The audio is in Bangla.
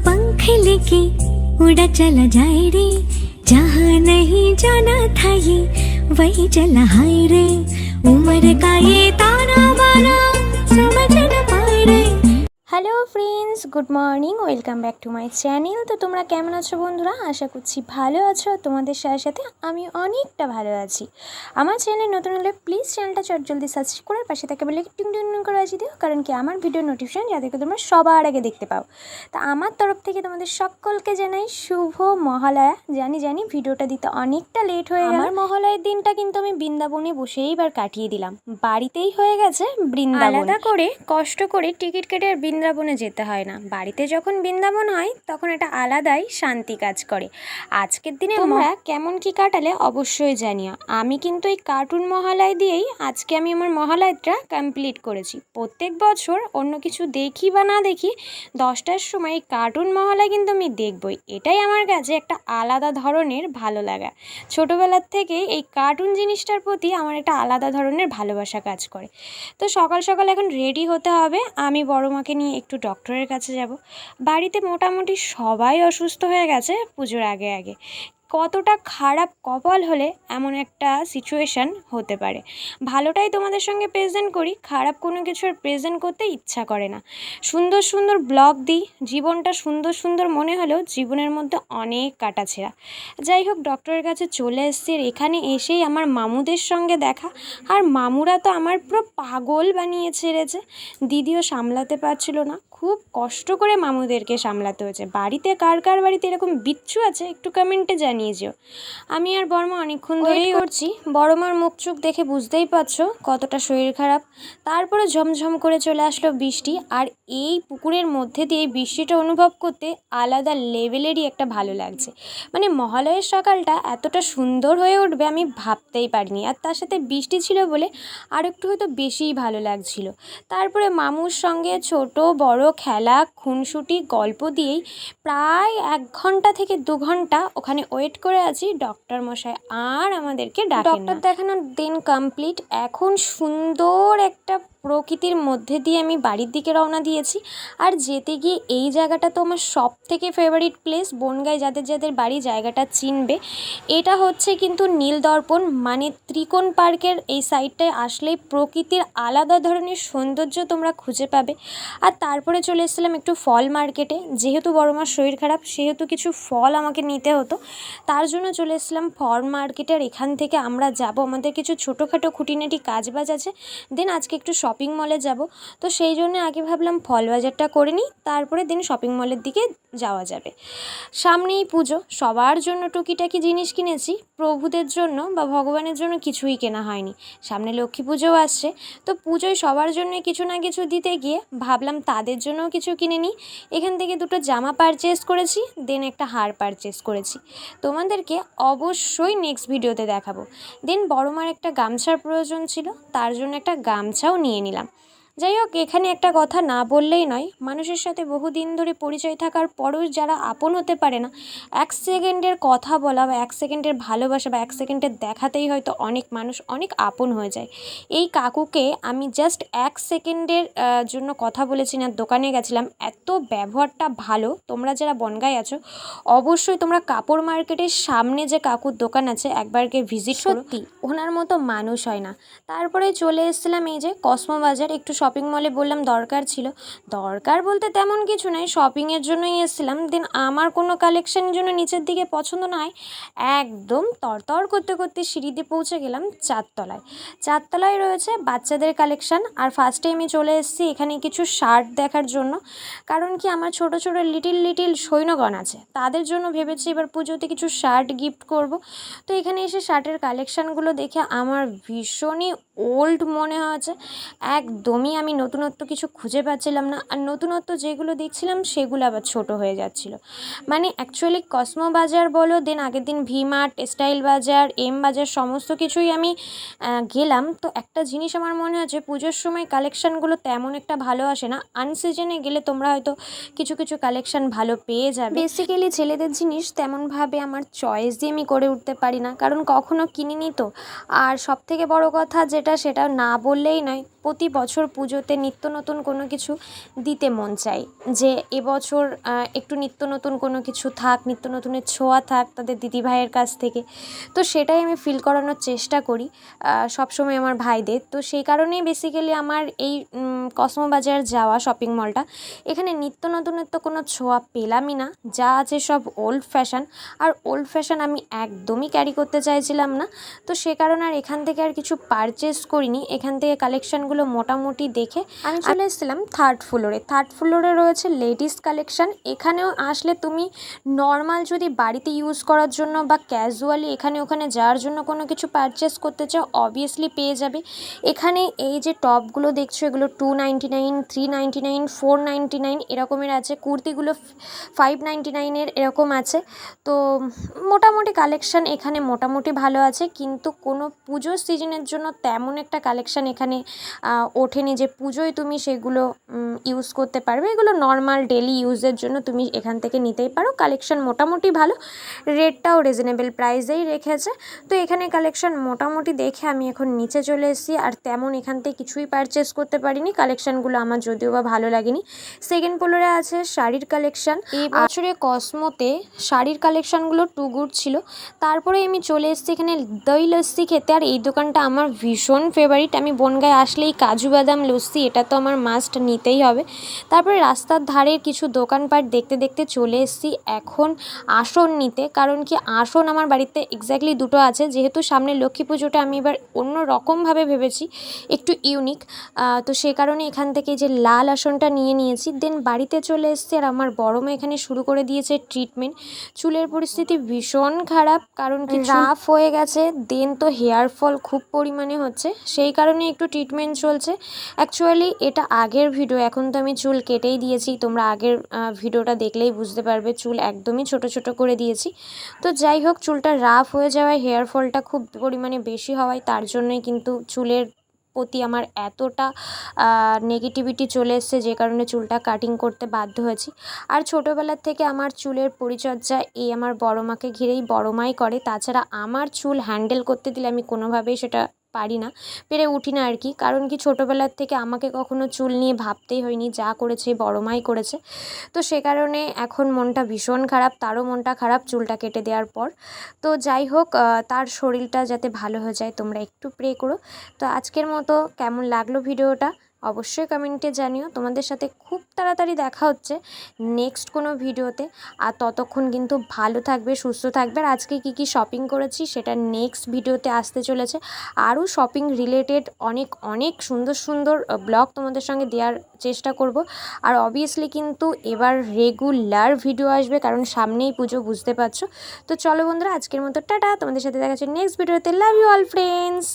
पंख लेके उड़ा चला जाए रे, जहाँ नहीं जाना था ये वही चला हाय रे। उम्र का ये ताना बाना समझ न पाए रे। Hello friends, good morning, welcome back to my channel. তো তোমরা কেমন আছো বন্ধুরা? আশা করছি ভালো আছো। তোমাদের সাথে সাথে আমি অনেকটা ভালো আছি। আমার চ্যানেল নতুন হলে প্লিজ চ্যানেলটা জলদি সাবস্ক্রাইব করে পাশে থাকে বলে টিং টিং টিং করে বাজিয়ে দিও, কারণ কি আমার ভিডিও নোটিফিকেশন যাতে করে তোমরা সবার আগে দেখতে পাও। তা আমার তরফ থেকে তোমাদের সকলকে জানাই শুভ মহালয়া। জানি ভিডিওটা দিতে অনেকটা লেট হয়ে গেল। আমার মহালয়ার দিনটা কিন্তু আমি বৃন্দাবনে বসেই এবার কাটিয়ে দিলাম। বাড়িতেই হয়ে গেছে বৃন্দাবন। আলাদা করে কষ্ট করে টিকিট কেটে বৃন্দাবনে যেতে হয় না। বাড়িতে যখন বৃন্দাবন হয় তখন এটা আলাদাই শান্তি কাজ করে। আজকের দিনে তোমরা কেমন কি কাটালে অবশ্যই জানিও। আমি কিন্তু এই কার্টুন মহালয় দিয়েই আজকে আমি আমার মহালয়টা কমপ্লিট করেছি। প্রত্যেক বছর অন্য কিছু দেখি বা না দেখি 10টার সময় এই কার্টুন মহালয় কিন্তু আমি দেখবই। এটাই আমার কাছে একটা আলাদা ধরনের ভালো লাগা। ছোটোবেলার থেকে এই কার্টুন জিনিসটার প্রতি আমার একটা আলাদা ধরনের ভালোবাসা কাজ করে। তো সকাল সকাল এখন রেডি হতে হবে। আমি বড় মাকে নিয়ে একটু ডক্টরের কাছে যাব। বাড়িতে মোটামুটি সবাই অসুস্থ হয়ে গেছে পুজোর আগে আগে। কতটা খারাপ কপাল হলে এমন একটা সিচুয়েশান হতে পারে। ভালোটাই তোমাদের সঙ্গে প্রেজেন্ট করি, খারাপ কোনো কিছু আর প্রেজেন্ট করতে ইচ্ছা করে না। সুন্দর সুন্দর ব্লগ দিই, জীবনটা সুন্দর সুন্দর মনে হলেও জীবনের মধ্যে অনেক কাটাছেঁড়া। যাই হোক, ডক্টরের কাছে চলে এসেছি। এখানে এসেই আমার মামুদের সঙ্গে দেখা। আর মামুরা তো আমার পুরো পাগল বানিয়ে ছেড়েছে। দিদিও সামলাতে পারছিল না, খুব কষ্ট করে মামুদেরকে সামলাতে হয়েছে। বাড়িতে কার কার বাড়িতে এরকম বিচ্ছু আছে একটু কমেন্টে জানিয়ে যেও। আমি আর বড়মা অনেকক্ষণ ধরেই করছি। বড়মার মুখ চোখ দেখে বুঝতেই পারছো কতটা শরীর খারাপ। তারপরে ঝমঝম করে চলে আসলো বৃষ্টি। আর এই পুকুরের মধ্যে দিয়ে এই বৃষ্টিটা অনুভব করতে আলাদা লেভেলেরই একটা ভালো লাগছে। মানে মহালয়ের সকালটা এতটা সুন্দর হয়ে উঠবে আমি ভাবতেই পারিনি। আর তার সাথে বৃষ্টি ছিল বলে আর একটু হয়তো বেশিই ভালো লাগছিল। তারপরে মামুর সঙ্গে ছোট বড় খেলা, খুনসুটি, গল্প দিয়েই প্রায় 1 ঘন্টা থেকে 2 ঘন্টা ওখানে ওয়েট করে আছি। ডক্টর মশাই আর আমাদেরকে ডাকেন না। ডক্টর দেখানোর দিন কমপ্লিট। এখন সুন্দর একটা প্রকৃতির মধ্যে দিয়ে আমি বাড়ির দিকে রওনা দিয়েছি। আর যেতে গিয়ে এই জায়গাটা তো আমার সব থেকে ফেভারিট প্লেস। বনগাঁয় যাদের যাদের বাড়ি জায়গাটা চিনবে, এটা হচ্ছে কিন্তু নীলদর্পণ, মানে ত্রিকোণ পার্কের এই সাইডটায় আসলেই প্রকৃতির আলাদা ধরনের সৌন্দর্য তোমরা খুঁজে পাবে। আর তারপরে চলে এসেছিলাম একটু ফল মার্কেটে। যেহেতু বড়মার শরীর খারাপ সেহেতু কিছু ফল আমাকে নিতে হতো, তার জন্য চলে এসেছিলাম ফল মার্কেটে। আর এখান থেকে আমরা যাব, আমাদের কিছু ছোটোখাটো খুঁটিনাটি কাজবাজ আছে। দেন আজকে একটু শপিং মলে যাব। তো সেই জন্য আগে ভাবলাম ফল বাজারটা করে নিই, তারপরে দেন শপিং মলের দিকে যাওয়া যাবে। সামনেই পুজো, সবার জন্য টুকিটাকি জিনিস কিনেছি। প্রভুদের জন্য বা ভগবানের জন্য কিছুই কেনা হয়নি। সামনে লক্ষ্মী পুজোও আসছে, তো পুজোয় সবার জন্য কিছু না কিছু দিতে গিয়ে ভাবলাম তাদের জন্যও কিছু কিনে নিই। এখান থেকে 2টো জামা পারচেস করেছি, দেন একটা হার পারচেস করেছি। তোমাদেরকে অবশ্যই নেক্সট ভিডিওতে দেখাবো। দেন বড়মার একটা গামছার প্রয়োজন ছিল, তার জন্য একটা গামছাও নিয়ে নিলাম। যাই হোক, এখানে একটা কথা না বললেই নয়, মানুষের সাথে বহুদিন ধরে পরিচয় থাকার পরেও যারা আপন হতে পারে না, 1 সেকেন্ডের কথা বলা বা 1 সেকেন্ডের ভালোবাসা বা 1 সেকেন্ডের দেখাতেই হয়তো অনেক মানুষ অনেক আপন হয়ে যায়। এই কাকুকে আমি জাস্ট 1 সেকেন্ডের জন্য কথা বলেছি না, দোকানে গেছিলাম। এত ব্যবহারটা ভালো। তোমরা যারা বনগাঁয় আছো অবশ্যই তোমরা কাপড় মার্কেটের সামনে যে কাকুর দোকান আছে একবার গিয়ে ভিজিট করো। সত্যি ওনার মতো মানুষ হয় না। তারপরে চলে এসেছিলাম এই যে কসমো বাজার। একটু শপিং মলে বললাম দরকার ছিল। দরকার বলতে তেমন কিছু নয়, শপিংয়ের জন্যই এসেছিলাম। দেন আমার কোনো কালেকশনের জন্য নিচের দিকে পছন্দ না হয়, একদম তরতর করতে করতে সিঁড়ি দিয়ে পৌঁছে গেলাম 4 তলায়। 4 তলায় রয়েছে বাচ্চাদের কালেকশান। আর ফার্স্টে আমি চলে এসেছি এখানে কিছু শার্ট দেখার জন্য, কারণ কি আমার ছোট ছোট লিটিল সৈন্যগণ আছে, তাদের জন্য ভেবেছি এবার পুজোতে কিছু শার্ট গিফট করব। তো এখানে এসে শার্টের কালেকশানগুলো দেখে আমার ভীষণই ওল্ড মনে হয়েছে। একদমই আমি নতুনত্ব কিছু খুঁজে পাচ্ছিলাম না। আর নতুনত্ব যেগুলো দেখছিলাম সেগুলো আবার ছোট হয়ে যাচ্ছিলো। মানে অ্যাকচুয়ালি কসমো বাজার বলো, দেন আগের দিন ভি-মার্ট, স্টাইল বাজার, এম বাজার, সমস্ত কিছুই আমি গেলাম। তো একটা জিনিস আমার মনে হচ্ছে পুজোর সময় কালেকশানগুলো তেমন একটা ভালো আসে না। আনসিজনে গেলে তোমরা হয়তো কিছু কিছু কালেকশান ভালো পেয়ে যাবে। বেসিক্যালি ছেলেদের জিনিস তেমনভাবে আমার চয়েস দিয়ে আমি করে উঠতে পারি না, কারণ কখনো কিনিনি তো। আর সবথেকে বড় কথা যেটা, সেটা না বললেই নয়, প্রতি বছর পুজোতে নিত্য নতুন কোনো কিছু দিতে মন চায়, যে এবছর একটু নিত্য নতুন কোনো কিছু থাক, নিত্য নতুনের ছোঁয়া থাক তাদের দিদিভাইয়ের কাছ থেকে। তো সেটাই আমি ফিল করানোর চেষ্টা করি সবসময় আমার ভাইদের। তো সেই কারণেই বেসিক্যালি আমার এই কসমো বাজার যাওয়া শপিং মলটা। এখানে নিত্য নতুনের তো কোনো ছোঁয়া পেলামই না, যা আছে সব ওল্ড ফ্যাশন, আর ওল্ড ফ্যাশন আমি একদমই ক্যারি করতে চাইছিলাম না। তো সে কারণে আর এখান থেকে আর কিছু পারচেস করিনি। এখান থেকে কালেকশানগুলো মোটামুটি দেখে আমি চলে এসেছিলাম থার্ড ফ্লোরে রয়েছে লেডিস কালেকশান। এখানেও আসলে তুমি নর্মাল যদি বাড়িতে ইউজ করার জন্য বা ক্যাজুয়ালি এখানে ওখানে যাওয়ার জন্য কোনো কিছু পারচেস করতে চাও, অবভিয়াসলি পেয়ে যাবে। এখানে এই যে টপগুলো দেখছো এগুলো 299, 399, 499 এরকমের আছে। কুর্তিগুলো 599 এরকম আছে। তো মোটামুটি কালেকশান এখানে মোটামুটি ভালো আছে, কিন্তু কোনো পুজোর সিজনের জন্য তেমন একটা কালেকশান এখানে ওঠেনি যে পুজোয় তুমি সেগুলো ইউজ করতে পারবে। এগুলো নর্মাল ডেলি ইউজের জন্য তুমি এখান থেকে নিতেই পারো। কালেকশান মোটামুটি ভালো, রেটটাও রিজনেবল প্রাইসেই রেখেছে। তো এখানে কালেকশান মোটামুটি দেখে আমি এখন নিচে চলে এসেছি, আর তেমন এখান থেকে কিছুই পারচেস করতে পারিনি। কালেকশানগুলো আমার যদিও বা ভালো লাগেনি। সেকেন্ড ফ্লোরে আছে শাড়ির কালেকশান। এই বছরে কসমোতে শাড়ির কালেকশানগুলো টু গুড ছিল। তারপরে আমি চলে এসেছি এখানে দই লস্যি খেতে, আর এই দোকানটা আমার ভীষণ ফেভারিট। আমি বনগাঁয় আসলেই কাজু বাদাম লস্যি এটা তো আমার মাস্ট নিতেই হবে। তারপরে রাস্তার ধারের কিছু দোকানপাট দেখতে দেখতে চলে এসেছি এখন আসন নিতে, কারণ কি আসন আমার বাড়িতে এক্স্যাক্টলি দুটো আছে। যেহেতু সামনে লক্ষ্মী পুজোটা আমি এবার অন্য রকমভাবে ভেবেছি, একটু ইউনিক, তো সে কারণে এখান থেকে যে লাল আসনটা নিয়ে নিয়েছি। দেন বাড়িতে চলে এসেছি, আর আমার বড় মা এখানে শুরু করে দিয়েছে ট্রিটমেন্ট। চুলের পরিস্থিতি ভীষণ খারাপ, কারণ কি রাফ হয়ে গেছে, দেন তো হেয়ার ফল খুব পরিমাণে হচ্ছে, সেই কারণে একটু ট্রিটমেন্ট চলছে। অ্যাকচুয়ালি এটা আগের ভিডিও, এখন তো আমি চুল কেটেই দিয়েছি, তোমরা আগের ভিডিওটা দেখলেই বুঝতে পারবে চুল একদমই ছোট ছোট করে দিয়েছি। তো যাই হোক, চুলটা রাফ হয়ে যাওয়ায় হেয়ার ফলটা খুব পরিমাণে বেশি হওয়ায় তার জন্যই কিন্তু চুলের প্রতি আমার এতটা নেগেটিভিটি চলে এসছে, যে কারণে চুলটা কাটিং করতে বাধ্য হয়েছি। আর ছোটোবেলার থেকে আমার চুলের পরিচর্যা এই আমার বড় মাকে ঘিরেই বড় মাই করে। তাছাড়া আমার চুল হ্যান্ডেল করতে দিলে আমি কোনোভাবেই সেটা পারি না, পেরে উঠি না আর কি। কারণ কি ছোটোবেলার থেকে আমাকে কখনো চুল নিয়ে ভাবতেই হয়নি, যা করেছে বড় মাই করেছে। তো সে কারণে এখন মনটা ভীষণ খারাপ, তারও মনটা খারাপ চুলটা কেটে দেওয়ার পর। তো যাই হোক, তার শরীরটা যাতে ভালো হয়ে যায় তোমরা একটু প্রে করো। তো আজকের মতো কেমন লাগলো ভিডিওটা অবশ্যই কমেন্টে জানিও। তোমাদের সাথে খুব তাড়াতাড়ি দেখা হচ্ছে নেক্সট কোনো ভিডিওতে। আর ততক্ষণ কিন্তু ভালো থাকবে, সুস্থ থাকবে। আর আজকে কী শপিং করেছি সেটা নেক্সট ভিডিওতে আসতে চলেছে। আরও শপিং রিলেটেড অনেক অনেক সুন্দর সুন্দর ব্লগ তোমাদের সঙ্গে দেওয়ার চেষ্টা করব। আর অবভিয়াসলি কিন্তু এবার রেগুলার ভিডিও আসবে, কারণ সামনেই পুজো, বুঝতে পারছো। তো চলো বন্ধুরা, আজকের মতো টাটা, তোমাদের সাথে দেখা হচ্ছে নেক্সট ভিডিওতে। Love you all friends.